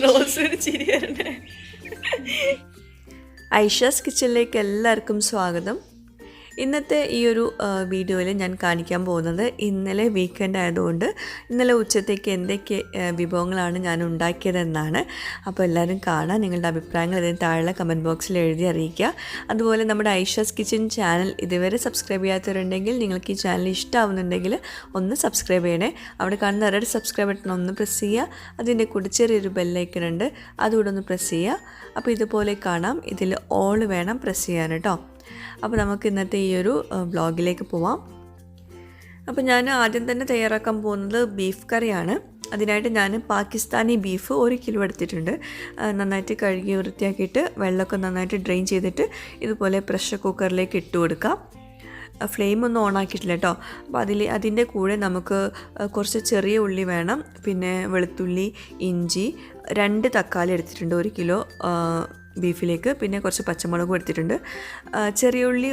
റോസൊരു ചിരി വരണേ. ഐഷാസ് കിച്ചണിലേക്ക് എല്ലാവർക്കും സ്വാഗതം. ഇന്നത്തെ ഈ ഒരു വീഡിയോയിൽ ഞാൻ കാണിക്കാൻ പോകുന്നത് ഇന്നലെ വീക്കെൻഡ് ആയതുകൊണ്ട് ഇന്നലെ ഉച്ചത്തേക്ക് എന്തൊക്കെ വിഭവങ്ങളാണ് ഞാൻ ഉണ്ടാക്കിയതെന്നാണ്. അപ്പോൾ എല്ലാവരും കാണാം. നിങ്ങളുടെ അഭിപ്രായങ്ങൾ ഇതിന് താഴെ കമൻറ്റ് ബോക്സിൽ എഴുതി അറിയിക്കുക. അതുപോലെ നമ്മുടെ ഐഷാസ് കിച്ചൺ ചാനൽ ഇതുവരെ സബ്സ്ക്രൈബ് ചെയ്യാത്തവരുണ്ടെങ്കിൽ നിങ്ങൾക്ക് ഈ ചാനൽ ഇഷ്ടമാവുന്നുണ്ടെങ്കിൽ ഒന്ന് സബ്സ്ക്രൈബ് ചെയ്യണേ. അവിടെ കാണുന്ന റെഡ് സബ്സ്ക്രൈബ് ബട്ടൺ ഒന്ന് പ്രസ് ചെയ്യുക. അതിൻ്റെ കൂടെ ചെറിയൊരു ബെല്ലൈക്കൺ ഉണ്ട്, അതുകൂടെ ഒന്ന് പ്രസ് ചെയ്യുക. അപ്പോൾ ഇതുപോലെ കാണാം. ഇതിൽ ഓൾ വേണം പ്രസ് ചെയ്യാൻ കേട്ടോ. അപ്പോൾ നമുക്ക് ഇന്നത്തെ ഈ ഒരു വ്ളോഗിലേക്ക് പോവാം. അപ്പോൾ ഞാൻ ആദ്യം തന്നെ തയ്യാറാക്കാൻ പോകുന്നത് ബീഫ് കറിയാണ്. അതിനായിട്ട് ഞാൻ പാകിസ്ഥാനി ബീഫ് 1 കിലോ എടുത്തിട്ടുണ്ട്. നന്നായിട്ട് കഴുകി വൃത്തിയാക്കിയിട്ട് വെള്ളമൊക്കെ നന്നായിട്ട് ഡ്രെയിൻ ചെയ്തിട്ട് ഇതുപോലെ പ്രഷർ കുക്കറിലേക്ക് ഇട്ട് കൊടുക്കാം. ഫ്ലെയിമൊന്നും ഓൺ ആക്കിയിട്ടില്ല കേട്ടോ. അപ്പോൾ അതിൻ്റെ കൂടെ നമുക്ക് കുറച്ച് ചെറിയ ഉള്ളി വേണം, പിന്നെ വെളുത്തുള്ളി, ഇഞ്ചി, 2 തക്കാളി എടുത്തിട്ടുണ്ട് 1 കിലോ ബീഫിലേക്ക്, പിന്നെ കുറച്ച് പച്ചമുളകും എടുത്തിട്ടുണ്ട്. ചെറിയ ഉള്ളി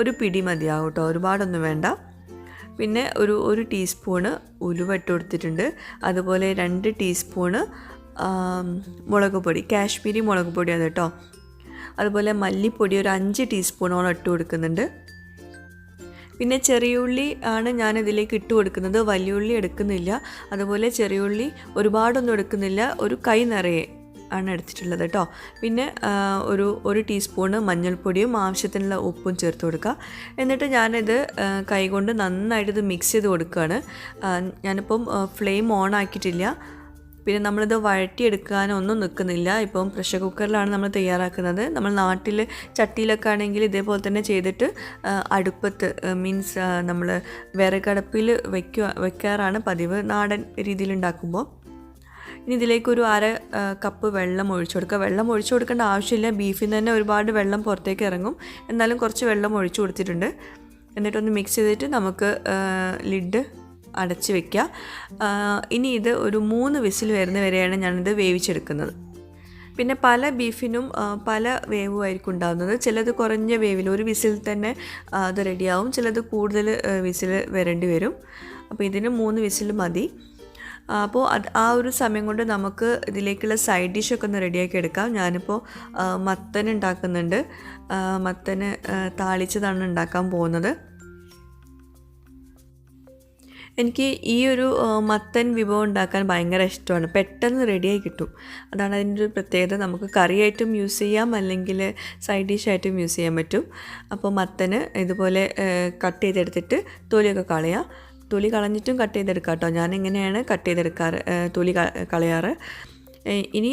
ഒരു പിടി മതിയാവും കേട്ടോ, ഒരുപാടൊന്നും വേണ്ട. പിന്നെ ഒരു ടീസ്പൂണ് ഉലുവ ഇട്ട് കൊടുത്തിട്ടുണ്ട്. അതുപോലെ 2 ടീസ്പൂണ് മുളക് പൊടി, കാശ്മീരി മുളക് പൊടിയാണ് കേട്ടോ. അതുപോലെ മല്ലിപ്പൊടി ഒരു 5 ടീസ്പൂണോളം ഇട്ട് കൊടുക്കുന്നുണ്ട്. പിന്നെ ചെറിയുള്ളി ആണ് ഞാനിതിലേക്ക് ഇട്ട് കൊടുക്കുന്നത്, വലിയ ഉള്ളി എടുക്കുന്നില്ല. അതുപോലെ ചെറിയുള്ളി ഒരുപാടൊന്നും എടുക്കുന്നില്ല, ഒരു കൈ നിറയെ ആണ് എടുത്തിട്ടുള്ളത് കേട്ടോ. പിന്നെ ഒരു ടീസ്പൂണ് മഞ്ഞൾപ്പൊടിയും ആവശ്യത്തിനുള്ള ഉപ്പും ചേർത്ത് കൊടുക്കുക. എന്നിട്ട് ഞാനിത് കൈകൊണ്ട് നന്നായിട്ടിത് മിക്സ് ചെയ്ത് കൊടുക്കുകയാണ്. ഞാനിപ്പം ഫ്ലെയിം ഓൺ ആക്കിയിട്ടില്ല. പിന്നെ നമ്മളിത് വഴറ്റിയെടുക്കാനൊന്നും നിൽക്കുന്നില്ല. ഇപ്പം പ്രഷർ കുക്കറിലാണ് നമ്മൾ തയ്യാറാക്കുന്നത്. നമ്മൾ നാട്ടിൽ ചട്ടിയിലൊക്കെ ആണെങ്കിൽ ഇതേപോലെ തന്നെ ചെയ്തിട്ട് അടുപ്പത്ത് മീൻസ് നമ്മൾ വിറകടുപ്പിൽ വെക്കാറാണ് പതിവ്, നാടൻ രീതിയിൽ ഉണ്ടാക്കുമ്പോൾ. ഇനി ഇതിലേക്കൊരു 1/2 കപ്പ് വെള്ളം ഒഴിച്ചു കൊടുക്കുക. വെള്ളം ഒഴിച്ചു കൊടുക്കേണ്ട ആവശ്യമില്ല, ബീഫിൽ നിന്ന് തന്നെ ഒരുപാട് വെള്ളം പുറത്തേക്ക് ഇറങ്ങും. എന്നാലും കുറച്ച് വെള്ളം ഒഴിച്ചു കൊടുത്തിട്ടുണ്ട്. എന്നിട്ടൊന്ന് മിക്സ് ചെയ്തിട്ട് നമുക്ക് ലിഡ് അടച്ച് വയ്ക്കുക. ഇനി ഇത് ഒരു 3 വിസിൽ വരുന്ന വരെയാണ് ഞാനിത് വേവിച്ചെടുക്കുന്നത്. പിന്നെ പല ബീഫിനും പല വേവുമായിരിക്കും ഉണ്ടാകുന്നത്. ചിലത് കുറഞ്ഞ വേവിൽ 1 വിസിൽ തന്നെ അത് റെഡിയാവും, ചിലത് കൂടുതൽ വിസിൽ വരേണ്ടി വരും. അപ്പോൾ ഇതിന് 3 വിസിൽ മതി. അപ്പോൾ ആ ഒരു സമയം കൊണ്ട് നമുക്ക് ഇതിലേക്കുള്ള സൈഡ് ഡിഷൊക്കെ ഒന്ന് റെഡിയാക്കി എടുക്കാം. ഞാനിപ്പോൾ മത്തൻ ഉണ്ടാക്കുന്നുണ്ട്. മത്തന് താളിച്ചതാണ് ഉണ്ടാക്കാൻ പോകുന്നത്. എനിക്ക് ഈ ഒരു മത്തൻ വിഭവം ഉണ്ടാക്കാൻ ഭയങ്കര ഇഷ്ടമാണ്. പെട്ടെന്ന് റെഡിയായി കിട്ടും, അതാണ് അതിൻ്റെ ഒരു പ്രത്യേകത. നമുക്ക് കറിയായിട്ടും യൂസ് ചെയ്യാം, അല്ലെങ്കിൽ സൈഡ് ഡിഷായിട്ടും യൂസ് ചെയ്യാൻ പറ്റും. അപ്പോൾ മത്തന് ഇതുപോലെ കട്ട് ചെയ്തെടുത്തിട്ട് തൊലിയൊക്കെ കളയാം. തൊലി കളഞ്ഞിട്ടും കട്ട് ചെയ്തെടുക്കാം കേട്ടോ. ഞാനിങ്ങനെയാണ് കട്ട് ചെയ്തെടുക്കാറ്, തൊലി കളയാറ്. ഇനി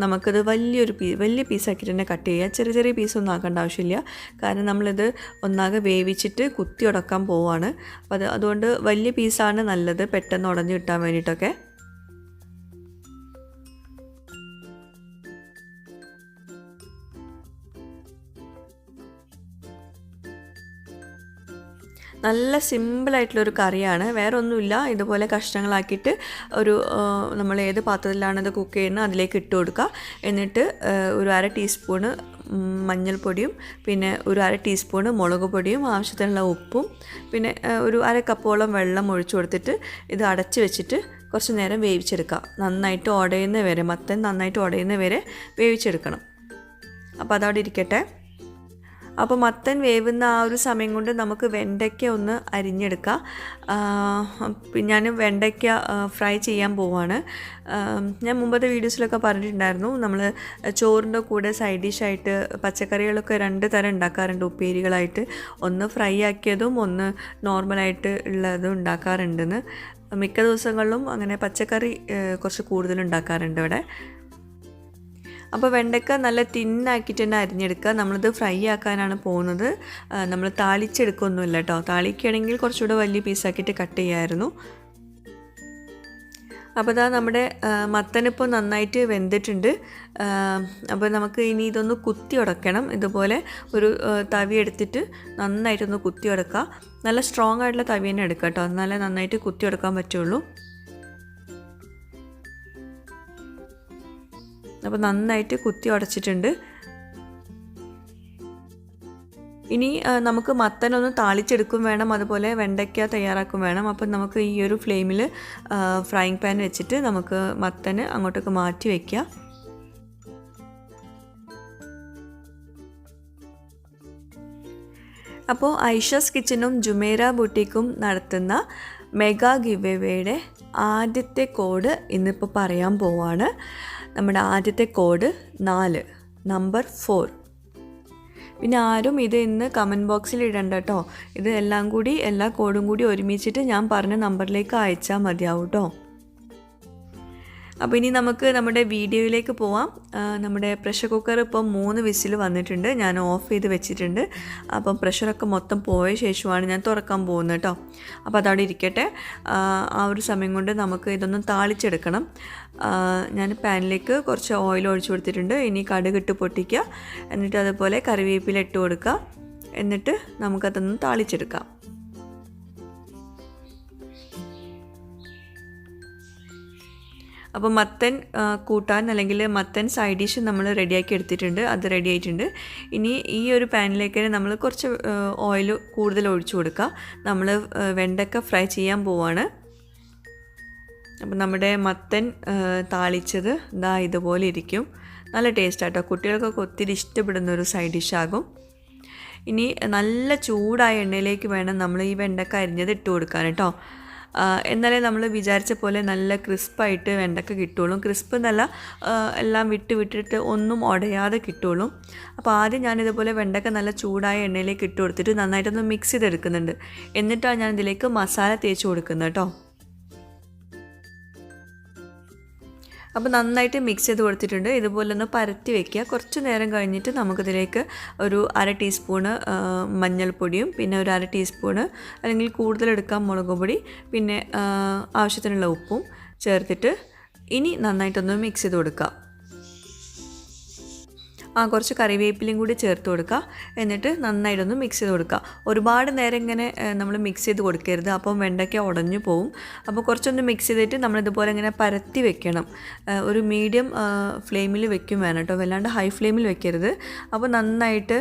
നമുക്കത് വലിയ പീസാക്കിയിട്ട് തന്നെ കട്ട് ചെയ്യുക. ചെറിയ പീസൊന്നും ആക്കേണ്ട ആവശ്യമില്ല, കാരണം നമ്മളിത് ഒന്നാകെ വേവിച്ചിട്ട് കുത്തി ഉടക്കാൻ പോവുകയാണ്. അപ്പോൾ അതുകൊണ്ട് വലിയ പീസാണ് നല്ലത്, പെട്ടെന്ന് ഉടഞ്ഞ് കിട്ടാൻ വേണ്ടിയിട്ടൊക്കെ. നല്ല സിമ്പിളായിട്ടുള്ളൊരു കറിയാണ്, വേറെ ഒന്നുമില്ല. ഇതുപോലെ കഷ്ണങ്ങളാക്കിയിട്ട് നമ്മൾ ഏത് പാത്രത്തിലാണത് കുക്ക് ചെയ്യുന്നത് അതിലേക്ക് ഇട്ട് കൊടുക്കുക. എന്നിട്ട് ഒരു 1/2 ടീസ്പൂണ് മഞ്ഞൾപ്പൊടിയും, പിന്നെ ഒരു 1/2 ടീസ്പൂണ് മുളക് പൊടിയും, ആവശ്യത്തിനുള്ള ഉപ്പും, പിന്നെ ഒരു 1/2 കപ്പോളം വെള്ളം ഒഴിച്ചു കൊടുത്തിട്ട് ഇത് അടച്ച് വെച്ചിട്ട് കുറച്ച് നേരം വേവിച്ചെടുക്കുക. നന്നായിട്ട് ഉടയുന്ന വരെ, മത്തൻ നന്നായിട്ട് ഉടയുന്ന വരെ വേവിച്ചെടുക്കണം. അപ്പോൾ അതവിടെ ഇരിക്കട്ടെ. അപ്പോൾ മത്തൻ വേവുന്ന ആ ഒരു സമയം കൊണ്ട് നമുക്ക് വെണ്ടയ്ക്ക ഒന്ന് അരിഞ്ഞെടുക്കാം. ഞാൻ വെണ്ടയ്ക്ക ഫ്രൈ ചെയ്യാൻ പോവാണ്. ഞാൻ മുമ്പത്തെ വീഡിയോസിലൊക്കെ പറഞ്ഞിട്ടുണ്ടായിരുന്നു, നമ്മൾ ചോറിൻ്റെ കൂടെ സൈഡ് ഡിഷായിട്ട് പച്ചക്കറികളൊക്കെ 2 തരം ഉണ്ടാക്കാറുണ്ട് ഉപ്പേരികളായിട്ട്. ഒന്ന് ഫ്രൈ ആക്കിയതും ഒന്ന് നോർമലായിട്ട് ഉള്ളതും ഉണ്ടാക്കാറുണ്ടെന്ന്. മിക്ക ദിവസങ്ങളിലും അങ്ങനെ പച്ചക്കറി കുറച്ച് കൂടുതൽ ഉണ്ടാക്കാറുണ്ട് ഇവിടെ. അപ്പോൾ വെണ്ടയ്ക്ക നല്ല തിന്നാക്കിയിട്ട് തന്നെ അരിഞ്ഞെടുക്കുക. നമ്മളിത് ഫ്രൈ ആക്കാനാണ് പോകുന്നത്, നമ്മൾ താളിച്ചെടുക്കൊന്നുമില്ല കേട്ടോ. താളിക്കുകയാണെങ്കിൽ കുറച്ചുകൂടെ വലിയ പീസാക്കിയിട്ട് കട്ട് ചെയ്യാമായിരുന്നു. അപ്പോൾ ഇതാ നമ്മുടെ മത്തനിപ്പോൾ നന്നായിട്ട് വെന്തിട്ടുണ്ട്. അപ്പോൾ നമുക്ക് ഇനി ഇതൊന്ന് കുത്തി ഉടക്കണം. ഇതുപോലെ ഒരു തവി എടുത്തിട്ട് നന്നായിട്ടൊന്ന് കുത്തി ഉടക്കുക. നല്ല സ്ട്രോങ് ആയിട്ടുള്ള തവി തന്നെ എടുക്കുക കേട്ടോ, എന്നാലേ നന്നായിട്ട് കുത്തി ഉടക്കാൻ പറ്റുള്ളൂ. അപ്പോൾ നന്നായിട്ട് കുത്തി ഉടച്ചിട്ടുണ്ട്. ഇനി നമുക്ക് മത്തനൊന്ന് താളിച്ചെടുക്കും വേണം, അതുപോലെ വെണ്ടയ്ക്ക തയ്യാറാക്കും വേണം. അപ്പം നമുക്ക് ഈ ഒരു ഫ്ലെയിമിൽ ഫ്രൈങ് പാൻ വെച്ചിട്ട് നമുക്ക് മത്തന് അങ്ങോട്ടേക്ക് മാറ്റി വയ്ക്കാം. അപ്പോൾ ഐഷാസ് കിച്ചനും ജുമേറ ബുട്ടീക്കും നടത്തുന്ന മെഗാ ഗിവ് എവേയുടെ ആദ്യത്തെ കോഡ് ഇന്നിപ്പോൾ പറയാൻ പോവാണ്. നമ്മുടെ ആദ്യത്തെ കോഡ് 4, നമ്പർ 4. പിന്നെ ആരും ഇത് ഇന്ന് കമൻറ്റ് ബോക്സിൽ ഇടണ്ട കേട്ടോ. ഇത് എല്ലാ കോഡും കൂടി ഒരുമിച്ചിട്ട് ഞാൻ പറഞ്ഞ നമ്പറിലേക്ക് അയച്ചാൽ മതിയാവും കേട്ടോ. അപ്പോൾ ഇനി നമുക്ക് നമ്മുടെ വീഡിയോയിലേക്ക് പോവാം. നമ്മുടെ പ്രഷർ കുക്കർ ഇപ്പം 3 വിസിൽ വന്നിട്ടുണ്ട്. ഞാൻ ഓഫ് ചെയ്ത് വെച്ചിട്ടുണ്ട്. അപ്പം പ്രഷറൊക്കെ മൊത്തം പോയ ശേഷമാണ് ഞാൻ തുറക്കാൻ പോകുന്നത് കേട്ടോ. അപ്പോൾ അതവിടെ ഇരിക്കട്ടെ. ആ ഒരു സമയം കൊണ്ട് നമുക്ക് ഇതൊന്നും താളിച്ചെടുക്കണം. ഞാൻ പാനിലേക്ക് കുറച്ച് ഓയിൽ ഒഴിച്ചു കൊടുത്തിട്ടുണ്ട്. ഇനി കടുകിട്ട് പൊട്ടിക്കുക, എന്നിട്ട് അതുപോലെ കറിവേപ്പില ഇട്ട് കൊടുക്കുക, എന്നിട്ട് നമുക്കതൊന്ന് താളിച്ചെടുക്കാം. അപ്പോൾ മത്തൻ കൂട്ടാൻ അല്ലെങ്കിൽ മത്തൻ സൈഡ് ഡിഷ് നമ്മൾ റെഡിയാക്കി എടുത്തിട്ടുണ്ട്. അത് റെഡി ആയിട്ടുണ്ട്. ഇനി ഈ ഒരു പാനിലേക്ക് നമ്മൾ കുറച്ച് ഓയിൽ കൂടുതൽ ഒഴിച്ചു കൊടുക്കുക. നമ്മൾ വെണ്ടക്ക ഫ്രൈ ചെയ്യാൻ പോവാണ്. അപ്പോൾ നമ്മുടെ മത്തൻ താളിച്ചത് ഇതാ ഇതുപോലെ ഇരിക്കും. നല്ല ടേസ്റ്റാട്ടോ. കുട്ടികൾക്കൊക്കെ ഒത്തിരി ഇഷ്ടപ്പെടുന്ന ഒരു സൈഡ് ഡിഷാകും. ഇനി നല്ല ചൂടായ എണ്ണയിലേക്ക് വേണം നമ്മൾ ഈ വെണ്ടക്ക അരിഞ്ഞത് ഇട്ട് കൊടുക്കാൻ കേട്ടോ. എന്നാലേ നമ്മൾ വിചാരിച്ച പോലെ നല്ല ക്രിസ്പായിട്ട് വെണ്ടക്ക കിട്ടുള്ളൂ. ക്രിസ്പ് എന്നല്ല, എല്ലാം വിട്ടിട്ട് ഒന്നും ഉടയാതെ കിട്ടുള്ളൂ. അപ്പോൾ ആദ്യം ഞാനിതുപോലെ വെണ്ടക്ക നല്ല ചൂടായ എണ്ണയിലേക്ക് ഇട്ട് കൊടുത്തിട്ട് നന്നായിട്ടൊന്ന് മിക്സ് ചെയ്തെടുക്കുന്നുണ്ട്. എന്നിട്ടാണ് ഞാൻ ഇതിലേക്ക് മസാല തേച്ച് കൊടുക്കുന്നത് കേട്ടോ. അപ്പോൾ നന്നായിട്ട് മിക്സ് ചെയ്ത് കൊടുത്തിട്ടുണ്ട്. ഇതുപോലെ ഒന്ന് പരത്തി വയ്ക്കുക. കുറച്ച് നേരം കഴിഞ്ഞിട്ട് നമുക്കിതിലേക്ക് ഒരു 1/2 ടീസ്പൂണ് മഞ്ഞൾപ്പൊടിയും പിന്നെ ഒരു 1/2 ടീസ്പൂണ് അല്ലെങ്കിൽ കൂടുതലെടുക്കാം മുളക് പൊടി, പിന്നെ ആവശ്യത്തിനുള്ള ഉപ്പും ചേർത്തിട്ട് ഇനി നന്നായിട്ടൊന്ന് മിക്സ് ചെയ്ത് കൊടുക്കുക. കുറച്ച് കറിവേപ്പിലയും കൂടി ചേർത്ത് കൊടുക്കുക. എന്നിട്ട് നന്നായിട്ടൊന്ന് മിക്സ് ചെയ്ത് കൊടുക്കുക. ഒരുപാട് നേരം ഇങ്ങനെ നമ്മൾ മിക്സ് ചെയ്ത് കൊടുക്കരുത്, അപ്പം വെണ്ടയ്ക്ക ഉടഞ്ഞു പോവും. അപ്പോൾ കുറച്ചൊന്ന് മിക്സ് ചെയ്തിട്ട് നമ്മളിതുപോലെ ഇങ്ങനെ പരത്തി വെക്കണം. ഒരു മീഡിയം ഫ്ലെയിമിൽ വെക്കും വേണം കേട്ടോ, വല്ലാണ്ട് ഹൈ ഫ്ലെയിമിൽ വെക്കരുത്. അപ്പോൾ നന്നായിട്ട്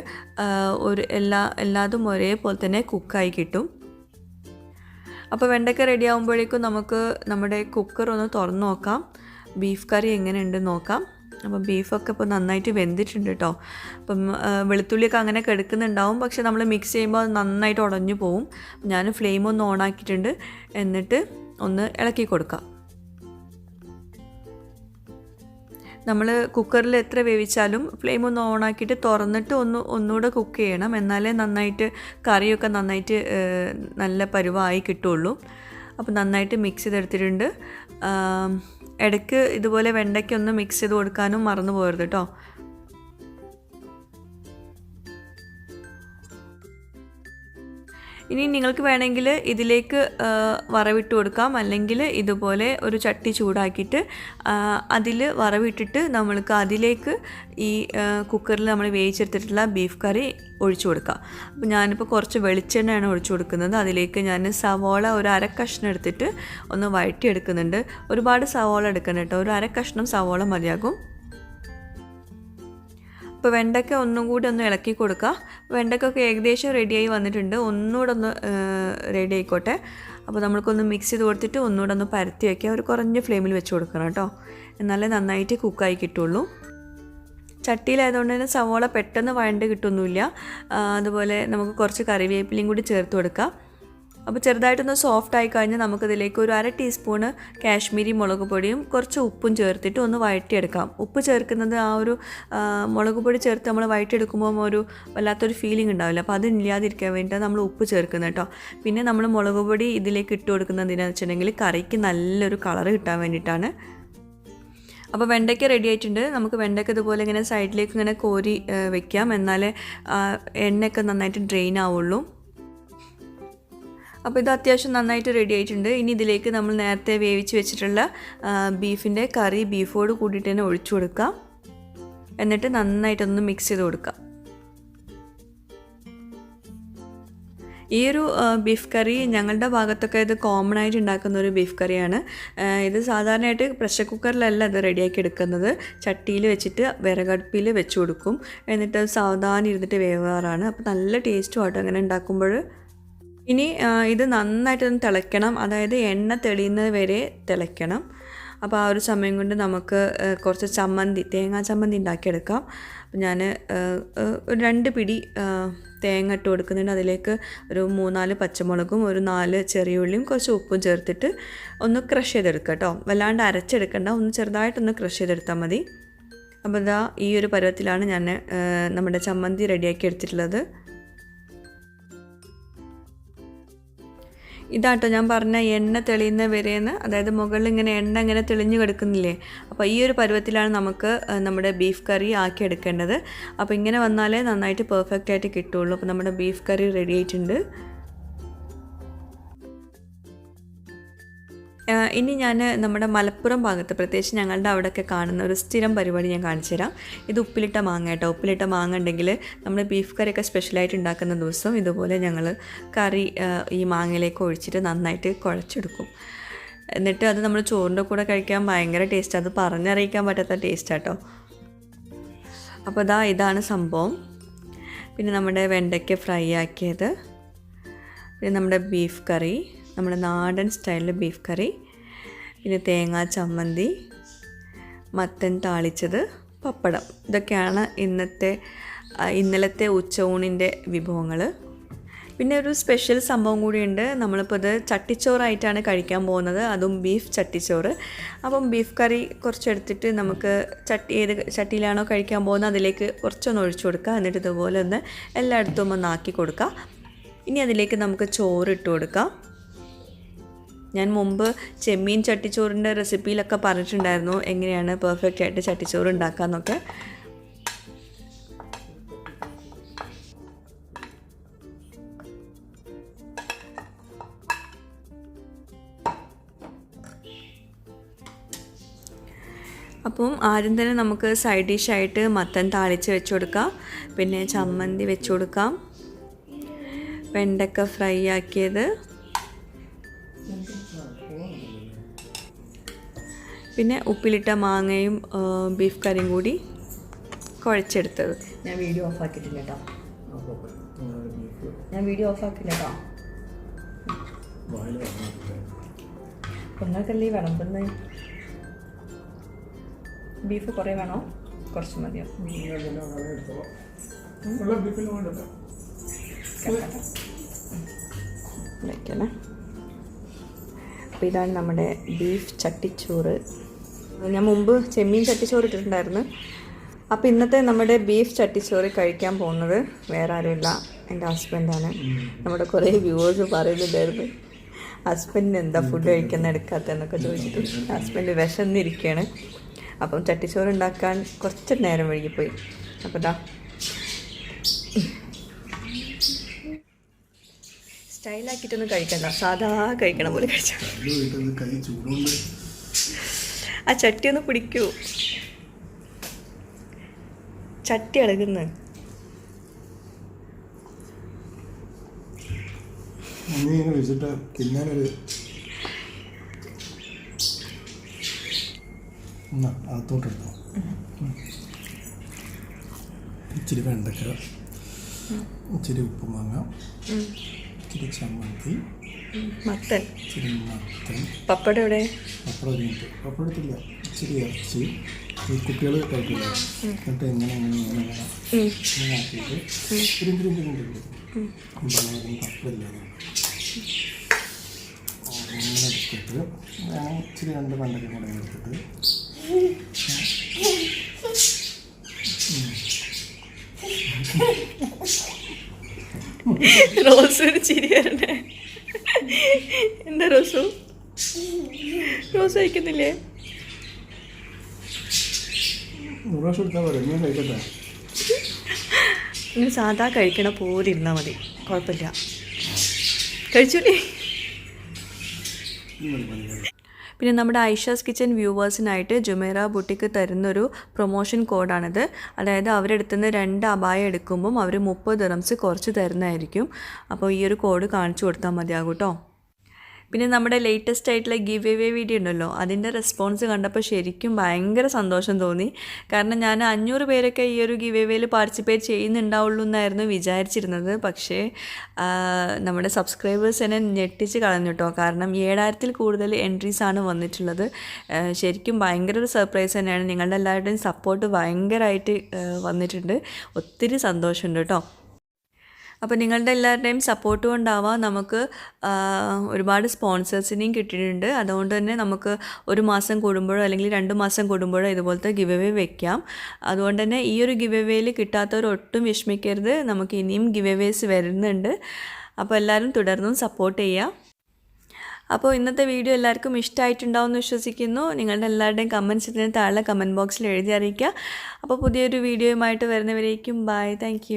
എല്ലാതും ഒരേപോലെ തന്നെ കുക്കായി കിട്ടും. അപ്പോൾ വെണ്ടയ്ക്ക റെഡി ആകുമ്പോഴേക്കും നമുക്ക് നമ്മുടെ കുക്കർ ഒന്ന് തുറന്ന് നോക്കാം. ബീഫ് കറി എങ്ങനെയുണ്ടെന്ന് നോക്കാം. അപ്പം ബീഫൊക്കെ ഇപ്പോൾ നന്നായിട്ട് വെന്തിട്ടുണ്ട് കേട്ടോ. അപ്പം വെളുത്തുള്ളിയൊക്കെ അങ്ങനെ കിടക്കുന്നുണ്ടാവും, പക്ഷെ നമ്മൾ മിക്സ് ചെയ്യുമ്പോൾ അത് നന്നായിട്ട് ഉടഞ്ഞു പോവും. ഞാൻ ഫ്ലെയിം ഒന്ന് ഓണാക്കിയിട്ടുണ്ട്. എന്നിട്ട് ഒന്ന് ഇളക്കി കൊടുക്കാം. നമ്മൾ കുക്കറിൽ എത്ര വേവിച്ചാലും ഫ്ലെയിം ഒന്ന് ഓണാക്കിയിട്ട് തുറന്നിട്ട് ഒന്നുകൂടെ കുക്ക് ചെയ്യണം. എന്നാലേ നന്നായിട്ട് കറിയൊക്കെ നന്നായിട്ട് നല്ല പരുവമായി കിട്ടുള്ളൂ. അപ്പോൾ നന്നായിട്ട് മിക്സ് ചെയ്തെടുത്തിട്ടുണ്ട്. ഇടയ്ക്ക് ഇതുപോലെ വെണ്ടയ്ക്ക ഒന്ന് മിക്സ് ചെയ്ത് കൊടുക്കാനും മറന്നു പോകരുത് കേട്ടോ. ഇനി നിങ്ങൾക്ക് വേണമെങ്കിൽ ഇതിലേക്ക് വറവിട്ട് കൊടുക്കാം, അല്ലെങ്കിൽ ഇതുപോലെ ഒരു ചട്ടി ചൂടാക്കിയിട്ട് അതിൽ വറവിട്ടിട്ട് നമ്മൾക്ക് അതിലേക്ക് ഈ കുക്കറിൽ നമ്മൾ വേവിച്ചെടുത്തിട്ടുള്ള ബീഫ് കറി ഒഴിച്ചു കൊടുക്കാം. അപ്പോൾ ഞാനിപ്പോൾ കുറച്ച് വെളിച്ചെണ്ണയാണ് ഒഴിച്ചു കൊടുക്കുന്നത്. അതിലേക്ക് ഞാൻ സവോള ഒരു 1/2 കഷ്ണം എടുത്തിട്ട് ഒന്ന് വഴറ്റിയെടുക്കുന്നുണ്ട്. ഒരുപാട് സവോള എടുക്കണം കേട്ടോ, ഒരു 1/2 കഷ്ണം സവോള മതിയാകും. അപ്പോൾ വെണ്ടയ്ക്ക ഒന്നും കൂടി ഒന്ന് ഇളക്കി കൊടുക്കുക. വെണ്ടയ്ക്കൊക്കെ ഏകദേശം റെഡിയായി വന്നിട്ടുണ്ട്. ഒന്നുകൂടെ ഒന്ന് റെഡി ആയിക്കോട്ടെ. അപ്പോൾ നമ്മൾക്കൊന്ന് മിക്സ് ചെയ്ത് കൊടുത്തിട്ട് ഒന്നുകൂടെ ഒന്ന് പരത്തി വയ്ക്കുക. ഒരു കുറഞ്ഞ ഫ്ലെയിമിൽ വെച്ച് കൊടുക്കണം കേട്ടോ, എന്നാലേ നന്നായിട്ട് കുക്കായി കിട്ടുള്ളൂ. ചട്ടിയിലായതുകൊണ്ട് തന്നെ സവോള പെട്ടെന്ന് വഴണ്ട് കിട്ടുമൊന്നുമില്ല. അതുപോലെ നമുക്ക് കുറച്ച് കറിവേപ്പിലയും കൂടി ചേർത്ത് കൊടുക്കാം. അപ്പോൾ ചെറുതായിട്ടൊന്ന് സോഫ്റ്റ് ആയി കഴിഞ്ഞാൽ നമുക്കിതിലേക്ക് ഒരു 1/2 ടീസ്പൂണ് കാശ്മീരി മുളക് പൊടിയും കുറച്ച് ഉപ്പും ചേർത്തിട്ട് ഒന്ന് വഴറ്റിയെടുക്കാം. ഉപ്പ് ചേർക്കുന്നത് ആ ഒരു മുളക് പൊടി ചേർത്ത് നമ്മൾ വഴറ്റിയെടുക്കുമ്പോൾ ഒരു വല്ലാത്തൊരു ഫീലിംഗ് ഉണ്ടാവില്ല. അപ്പോൾ അതില്ലാതിരിക്കാൻ വേണ്ടിയിട്ടാണ് നമ്മൾ ഉപ്പ് ചേർക്കുന്നത് കേട്ടോ. പിന്നെ നമ്മൾ മുളക് പൊടി ഇതിലേക്ക് ഇട്ട് കൊടുക്കുന്നത് എന്തിനാണെന്ന് വെച്ചിട്ടുണ്ടെങ്കിൽ കറിക്ക് നല്ലൊരു കളറ് കിട്ടാൻ വേണ്ടിയിട്ടാണ്. അപ്പോൾ വെണ്ടയ്ക്ക റെഡി ആയിട്ടുണ്ട്. നമുക്ക് വെണ്ടയ്ക്ക ഇതുപോലെ ഇങ്ങനെ സൈഡിലേക്ക് ഇങ്ങനെ കോരി വെക്കാം, എന്നാലേ എണ്ണയൊക്കെ നന്നായിട്ട് ഡ്രെയിൻ ആവുള്ളൂ. അപ്പോൾ ഇത് അത്യാവശ്യം നന്നായിട്ട് റെഡി ആയിട്ടുണ്ട്. ഇനി ഇതിലേക്ക് നമ്മൾ നേരത്തെ വേവിച്ച് വെച്ചിട്ടുള്ള ബീഫിൻ്റെ കറി ബീഫോട് കൂടിയിട്ട് തന്നെ ഒഴിച്ചു കൊടുക്കുക. എന്നിട്ട് നന്നായിട്ടൊന്ന് മിക്സ് ചെയ്ത് കൊടുക്കുക. ഈ ഒരു ബീഫ് കറി ഞങ്ങളുടെ ഭാഗത്തൊക്കെ ഇത് കോമൺ ആയിട്ട് ഉണ്ടാക്കുന്ന ഒരു ബീഫ് കറിയാണ്. ഇത് സാധാരണയായിട്ട് പ്രഷർ കുക്കറിലല്ല ഇത് റെഡിയാക്കി എടുക്കുന്നത്. ചട്ടിയിൽ വെച്ചിട്ട് വിറകടുപ്പിൽ വെച്ച് കൊടുക്കും. എന്നിട്ട് സാവധാനം ഇരുന്നിട്ട് വേവാറാണ്. അപ്പോൾ നല്ല ടേസ്റ്റും ആട്ടോ അങ്ങനെ ഉണ്ടാക്കുമ്പോൾ. ഇനി ഇത് നന്നായിട്ടൊന്ന് തിളയ്ക്കണം. അതായത് എണ്ണ തെളിയുന്നത് വരെ തിളയ്ക്കണം. അപ്പോൾ ആ ഒരു സമയം കൊണ്ട് നമുക്ക് കുറച്ച് ചമ്മന്തി, തേങ്ങാ ചമ്മന്തി ഉണ്ടാക്കിയെടുക്കാം. ഞാൻ ഒരു 2 പിടി തേങ്ങ ഇട്ട് കൊടുക്കുന്നുണ്ട്. അതിലേക്ക് ഒരു 3-4 പച്ചമുളകും ഒരു 4 ചെറിയ ഉള്ളിയും കുറച്ച് ഉപ്പും ചേർത്തിട്ട് ഒന്ന് ക്രഷ് ചെയ്തെടുക്കുക കേട്ടോ. വല്ലാണ്ട് അരച്ചെടുക്കണ്ട, ഒന്ന് ചെറുതായിട്ടൊന്ന് ക്രഷ് ചെയ്തെടുത്താൽ മതി. അപ്പോൾ ഇതാ ഈ ഒരു പരുവത്തിലാണ് ഞാൻ നമ്മുടെ ചമ്മന്തി റെഡിയാക്കി എടുത്തിട്ടുള്ളത്. ഇതാട്ടോ ഞാൻ പറഞ്ഞ എണ്ണ തെളിയുന്ന വരെയെന്ന്. അതായത് മുകളിൽ ഇങ്ങനെ എണ്ണ ഇങ്ങനെ തെളിഞ്ഞു കിടക്കുന്നില്ലേ, അപ്പോൾ ഈ ഒരു പരുവത്തിലാണ് നമുക്ക് നമ്മുടെ ബീഫ് കറി ആക്കി എടുക്കേണ്ടത്. അപ്പോൾ ഇങ്ങനെ വന്നാലേ നന്നായിട്ട് പെർഫെക്റ്റ് ആയിട്ട് കിട്ടുള്ളൂ. അപ്പോൾ നമ്മുടെ ബീഫ് കറി റെഡി ആയിട്ടുണ്ട്. ഇനി ഞാൻ നമ്മുടെ മലപ്പുറം ഭാഗത്ത്, പ്രത്യേകിച്ച് ഞങ്ങളുടെ അവിടെയൊക്കെ കാണുന്ന ഒരു സ്ഥിരം പരിപാടി ഞാൻ കാണിച്ചു തരാം. ഇത് ഉപ്പിലിട്ട മാങ്ങ കേട്ടോ. ഉപ്പിലിട്ട മാങ്ങ ഉണ്ടെങ്കിൽ നമ്മൾ ബീഫ് കറിയൊക്കെ സ്പെഷ്യലായിട്ട് ഉണ്ടാക്കുന്ന ദിവസം ഇതുപോലെ ഞങ്ങൾ കറി ഈ മാങ്ങയിലേക്ക് ഒഴിച്ചിട്ട് നന്നായിട്ട് കുഴച്ചെടുക്കും. എന്നിട്ട് അത് നമ്മൾ ചോറിൻ്റെ കൂടെ കഴിക്കാൻ ഭയങ്കര ടേസ്റ്റ്. അത് പറഞ്ഞറിയിക്കാൻ പറ്റാത്ത ടേസ്റ്റാട്ടോ. അപ്പോൾ ഇതാണ് സംഭവം. പിന്നെ നമ്മുടെ വെണ്ടയ്ക്ക ഫ്രൈ ആക്കിയത്, പിന്നെ നമ്മുടെ ബീഫ് കറി, നമ്മുടെ നാടൻ സ്റ്റൈലിൽ ബീഫ് കറി, പിന്നെ തേങ്ങാ ചമ്മന്തി, മത്തൻ താളിച്ചത്, പപ്പടം. ഇതൊക്കെയാണ് ഇന്നലത്തെ ഉച്ചയൂണിൻ്റെ വിഭവങ്ങൾ. പിന്നെ ഒരു സ്പെഷ്യൽ സംഭവം കൂടിയുണ്ട്. നമ്മളിപ്പോൾ ഇത് ചട്ടിച്ചോറായിട്ടാണ് കഴിക്കാൻ പോകുന്നത്, അതും ബീഫ് ചട്ടിച്ചോറ്. അപ്പം ബീഫ് കറി കുറച്ചെടുത്തിട്ട് നമുക്ക് ഏത് ചട്ടിയിലാണോ കഴിക്കാൻ പോകുന്നത് അതിലേക്ക് കുറച്ചൊന്ന് ഒഴിച്ചു കൊടുക്കുക. എന്നിട്ട് ഇതുപോലെ ഒന്ന് എല്ലായിടത്തും ഒന്ന് ആക്കി കൊടുക്കുക. ഇനി അതിലേക്ക് നമുക്ക് ചോറ് ഇട്ട് കൊടുക്കാം. ഞാൻ മുമ്പ് ചെമ്മീൻ ചട്ടിച്ചോറിൻ്റെ റെസിപ്പിയിലൊക്കെ പറഞ്ഞിട്ടുണ്ടായിരുന്നു എങ്ങനെയാണ് പെർഫെക്റ്റ് ആയിട്ട് ചട്ടിച്ചോറ് ഉണ്ടാക്കാമെന്നൊക്കെ. അപ്പം ആദ്യം തന്നെ നമുക്ക് സൈഡ് ഡിഷായിട്ട് മത്തൻ താളിച്ച് വെച്ച് കൊടുക്കാം. പിന്നെ ചമ്മന്തി വെച്ച് കൊടുക്കാം, വെണ്ടക്ക ഫ്രൈ ആക്കിയത്, പിന്നെ ഉപ്പിലിട്ട മാങ്ങയും ബീഫ് കറിയും കൂടി കുഴച്ചെടുത്തത്. ഞാൻ വീഡിയോ ഓഫാക്കിയിട്ടില്ല കേട്ടോ. ഒന്നൊക്കല്ലേ വിളമ്പുന്നത്. ബീഫ് കുറേ വേണോ, കുറച്ച് മതിയോ? വയ്ക്കണേ. അപ്പോൾ ഇതാണ് നമ്മുടെ ബീഫ് ചട്ടിച്ചോറ്. ഞാൻ മുമ്പ് ചെമ്മീൻ ചട്ടിച്ചോറ് ഇട്ടിട്ടുണ്ടായിരുന്നു. അപ്പോൾ ഇന്നത്തെ നമ്മുടെ ബീഫ് ചട്ടിച്ചോറ് കഴിക്കാൻ പോകുന്നത് വേറെ ആരുമില്ല, എൻ്റെ ഹസ്ബൻഡാണ്. നമ്മുടെ കുറേ വ്യൂവേഴ്സ് പറയുന്നുണ്ടായിരുന്നു ഹസ്ബൻഡിന് എന്താ ഫുഡ് കഴിക്കുന്ന എടുക്കാത്തതെന്നൊക്കെ ചോദിച്ചിട്ട്. ഹസ്ബൻഡ് വിശന്നിരിക്കുകയാണ്. അപ്പം ചട്ടിച്ചോറ് ഉണ്ടാക്കാൻ കുറച്ച് നേരം വൈകിപ്പോയി. അപ്പോൾ സ്റ്റൈലാക്കിയിട്ടൊന്നും കഴിക്കണ്ട, സാധാ കഴിക്കണം പോലെ കഴിച്ചാൽ. ആ ചട്ടി ഒന്ന് പിടിക്കൂ, ചട്ടി ഇളകുന്നു. ഇച്ചിരി വെണ്ടക്ക, ഇച്ചിരി ഉപ്പുമാങ്ങ, ഇച്ചിരി ചമ്മന്തി, മത്തൻ, ഇച്ചിരി മത്തൻ, പപ്പടം എവിടെ? പപ്പടത്തില്ല, ഇച്ചിരി ഇറച്ചി. ഈ കുട്ടികൾ കഴിക്കില്ല. എന്നിട്ട് ഇങ്ങനെ ആക്കിയിട്ട് പപ്പടില്ല അങ്ങനെ എടുത്തിട്ട് ഇച്ചിരി 2 വെണ്ടക്ക കൂടെ എടുത്തിട്ട് റോസൊരു ചിരി വരണേ. എന്താ റോസ് കഴിക്കുന്നില്ലേ? ഇങ്ങനെ സാധാ കഴിക്കണ പോലെ ഇരുന്നാൽ മതി, കുഴപ്പമില്ല. കഴിച്ചൂലേ? പിന്നെ നമ്മുടെ ഐഷാസ് കിച്ചൻ വ്യൂവേഴ്സിനായിട്ട് ജുമേറ ബുട്ടിക്ക് തരുന്നൊരു പ്രൊമോഷൻ കോഡാണിത്. അതായത് അവരെടുത്തുനിന്ന് 2 അബായ എടുക്കുമ്പം അവർ 30 ദിർഹംസ് കുറച്ച് തരുന്നതായിരിക്കും. അപ്പോൾ ഈ ഒരു കോഡ് കാണിച്ചു കൊടുത്താൽ മതിയാകും കേട്ടോ. പിന്നെ നമ്മുടെ ലേറ്റസ്റ്റ് ആയിട്ടുള്ള ഗിവ് എവേ വീഡിയോ ഉണ്ടല്ലോ, അതിൻ്റെ റെസ്പോൺസ് കണ്ടപ്പോൾ ശരിക്കും ഭയങ്കര സന്തോഷം തോന്നി. കാരണം ഞാൻ 500 പേരൊക്കെ ഈ ഒരു ഗിവ് എവേയിൽ പാർട്ടിസിപ്പേറ്റ് ചെയ്യുന്നുണ്ടാവുള്ളൂ എന്നായിരുന്നു വിചാരിച്ചിരുന്നത്. പക്ഷേ നമ്മുടെ സബ്സ്ക്രൈബേഴ്സ് എന്നെ ഞെട്ടിച്ച് കളഞ്ഞു കേട്ടോ. കാരണം 7000-ൽ കൂടുതൽ എൻട്രീസാണ് വന്നിട്ടുള്ളത്. ശരിക്കും ഭയങ്കര ഒരു സർപ്രൈസ് തന്നെയാണ്. നിങ്ങളുടെ എല്ലാവരുടെയും സപ്പോർട്ട് ഭയങ്കരമായിട്ട് വന്നിട്ടുണ്ട്. ഒത്തിരി സന്തോഷമുണ്ട് കേട്ടോ. അപ്പോൾ നിങ്ങളുടെ എല്ലാവരുടെയും സപ്പോർട്ട് കൊണ്ടാവാം നമുക്ക് ഒരുപാട് സ്പോൺസേഴ്സിനെയും കിട്ടിയിട്ടുണ്ട്. അതുകൊണ്ട് തന്നെ നമുക്ക് 1 മാസം കൂടുമ്പോഴോ അല്ലെങ്കിൽ 2 മാസം കൂടുമ്പോഴോ ഇതുപോലത്തെ ഗിവ് എവേ വെക്കാം. അതുകൊണ്ട് തന്നെ ഈ ഒരു ഗിവ് എവേയിൽ കിട്ടാത്തവരൊട്ടും വിഷമിക്കരുത്. നമുക്ക് ഇനിയും ഗിവ് എവേസ് വരുന്നുണ്ട്. അപ്പോൾ എല്ലാവരും തുടർന്നും സപ്പോർട്ട് ചെയ്യുക. അപ്പോൾ ഇന്നത്തെ വീഡിയോ എല്ലാവർക്കും ഇഷ്ടമായിട്ടുണ്ടാവുമെന്ന് വിശ്വസിക്കുന്നു. നിങ്ങളുടെ എല്ലാവരുടെയും കമൻറ്റ്സ് ഇതിന് താഴെ കമൻറ്റ് ബോക്സിൽ എഴുതി അറിയിക്കുക. അപ്പോൾ പുതിയൊരു വീഡിയോയുമായിട്ട് വരുന്നവരേക്കും ബൈ. താങ്ക്